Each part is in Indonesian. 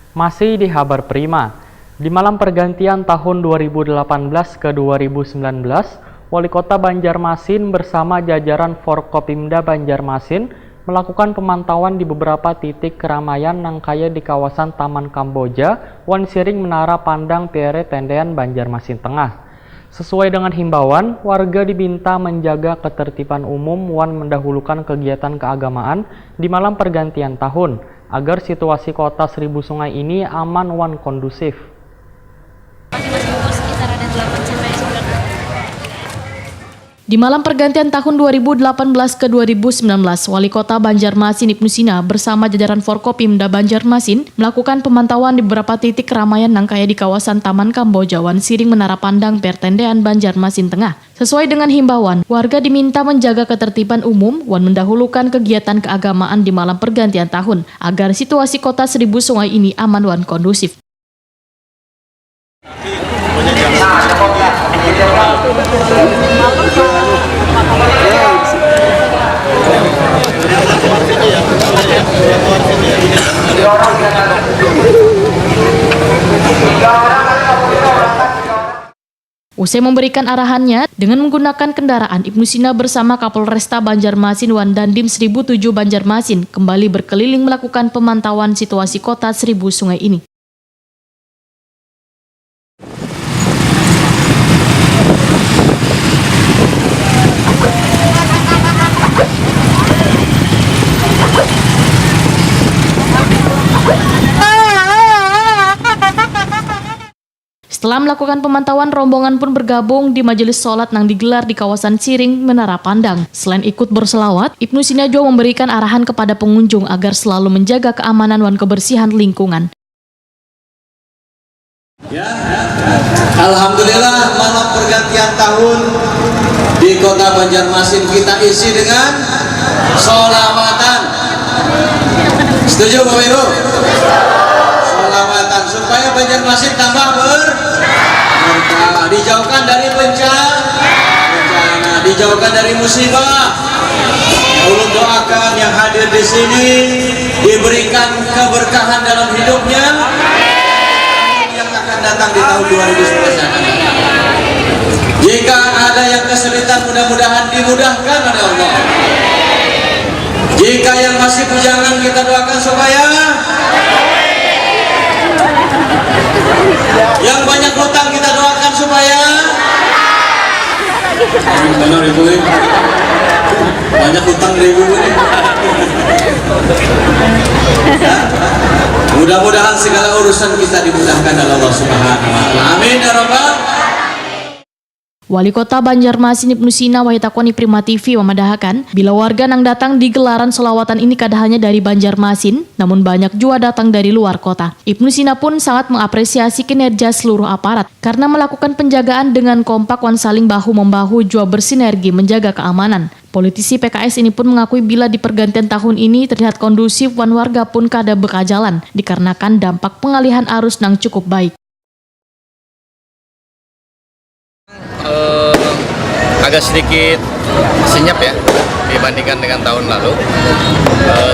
Masih di Kabar Prima, di malam pergantian tahun 2018 ke 2019, Wali Kota Banjarmasin bersama jajaran Forkopimda Banjarmasin melakukan pemantauan di beberapa titik keramaian nangkaya di kawasan Taman Kamboja, Wan Siring Menara Pandang Pere Tendean Banjarmasin Tengah. Sesuai dengan himbauan, warga diminta menjaga ketertiban umum wan mendahulukan kegiatan keagamaan di malam pergantian tahun, agar situasi kota Seribu Sungai ini aman wan kondusif. Di malam pergantian tahun 2018 ke 2019, Wali Kota Banjarmasin Ibnu Sina bersama jajaran Forkopimda Banjarmasin melakukan pemantauan di beberapa titik keramaian nangkaya di kawasan Taman Kamboja, Wan Siring Menara Pandang Pertendean Banjarmasin Tengah. Sesuai dengan himbauan, warga diminta menjaga ketertiban umum wan mendahulukan kegiatan keagamaan di malam pergantian tahun agar situasi kota Seribu Sungai ini aman wan kondusif. Usai memberikan arahannya dengan menggunakan kendaraan, Ibnu Sina bersama Kapolresta Banjarmasin Wan Dandim 1007 Banjarmasin kembali berkeliling melakukan pemantauan situasi kota Seribu Sungai ini. Setelah melakukan pemantauan, rombongan pun bergabung di majelis sholat yang digelar di kawasan Siring Menara Pandang. Selain ikut berselawat, Ibnu Sina juga memberikan arahan kepada pengunjung agar selalu menjaga keamanan dan kebersihan lingkungan. Alhamdulillah, malam pergantian tahun di kota Banjarmasin kita isi dengan sholawatan. Setuju Bapak Ibu? Sholawatan supaya Banjarmasin tambah berkah, dijauhkan dari bencana, dijauhkan dari musibah. Ulun doakan yang hadir di sini diberikan keberkahan dalam hidupnya yang akan datang di tahun 2019. Jika ada yang kesulitan, mudah-mudahan dimudahkan oleh Allah. Jika yang masih bujangan, kita doakan supaya yang banyak hutang, kita doakan supaya banyak hutang ribu ini. Mudah-mudahan segala urusan kita dimudahkan oleh Allah Subhanahu wa taala. Amin ya rabbal. Wali Kota Banjarmasin Ibnu Sina Wahitakoni Prima TV memadahakan bila warga yang datang di gelaran selawatan ini kada hanya dari Banjarmasin, namun banyak juga datang dari luar kota. Ibnu Sina pun sangat mengapresiasi kinerja seluruh aparat karena melakukan penjagaan dengan kompak wan saling bahu-membahu juga bersinergi menjaga keamanan. Politisi PKS ini pun mengakui bila di pergantian tahun ini terlihat kondusif wan warga pun kada bekajalan dikarenakan dampak pengalihan arus yang cukup baik. Agak sedikit senyap ya dibandingkan dengan tahun lalu.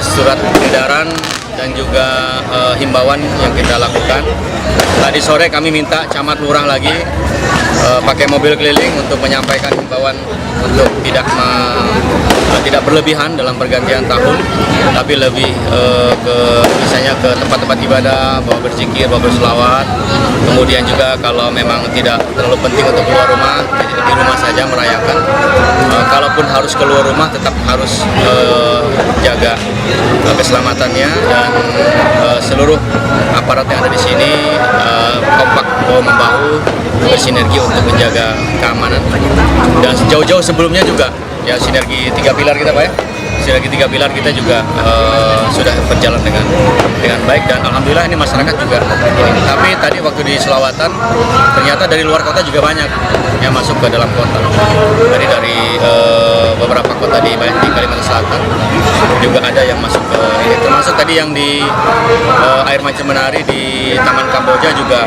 Surat edaran dan juga himbauan yang kita lakukan. Tadi sore kami minta camat lurah lagi pakai mobil keliling untuk menyampaikan himbauan untuk tidak berlebihan dalam pergantian tahun, tapi lebih misalnya ke tempat-tempat ibadah, bawa berzikir, bawa berselawat. Kemudian juga kalau memang tidak terlalu penting untuk keluar rumah, di rumah saja merayakan. Kalaupun harus keluar rumah, tetap harus jaga keselamatannya, dan seluruh aparat yang ada di sini kompak bahu-membahu bersinergi untuk menjaga keamanan. Dan jauh-jauh sebelumnya juga ya sinergi 3 pilar kita Pak ya. Sinergi 3 pilar kita juga sudah berjalan dengan baik, dan alhamdulillah ini masyarakat juga ini. Tapi tadi waktu di selawatan ternyata dari luar kota juga banyak yang masuk ke dalam kota. Dari beberapa kota di Kalimantan Selatan juga ada yang masuk ke ini, termasuk tadi yang di air mancur menari di Taman Kamboja juga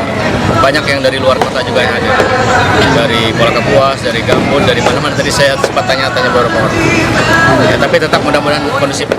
banyak yang dari luar kota juga yang ada, dari Kuala Kapuas, dari Gambut, dari mana-mana. Tadi saya sempat tanya beberapa orang ya, tapi tetap mudah-mudahan kondusif.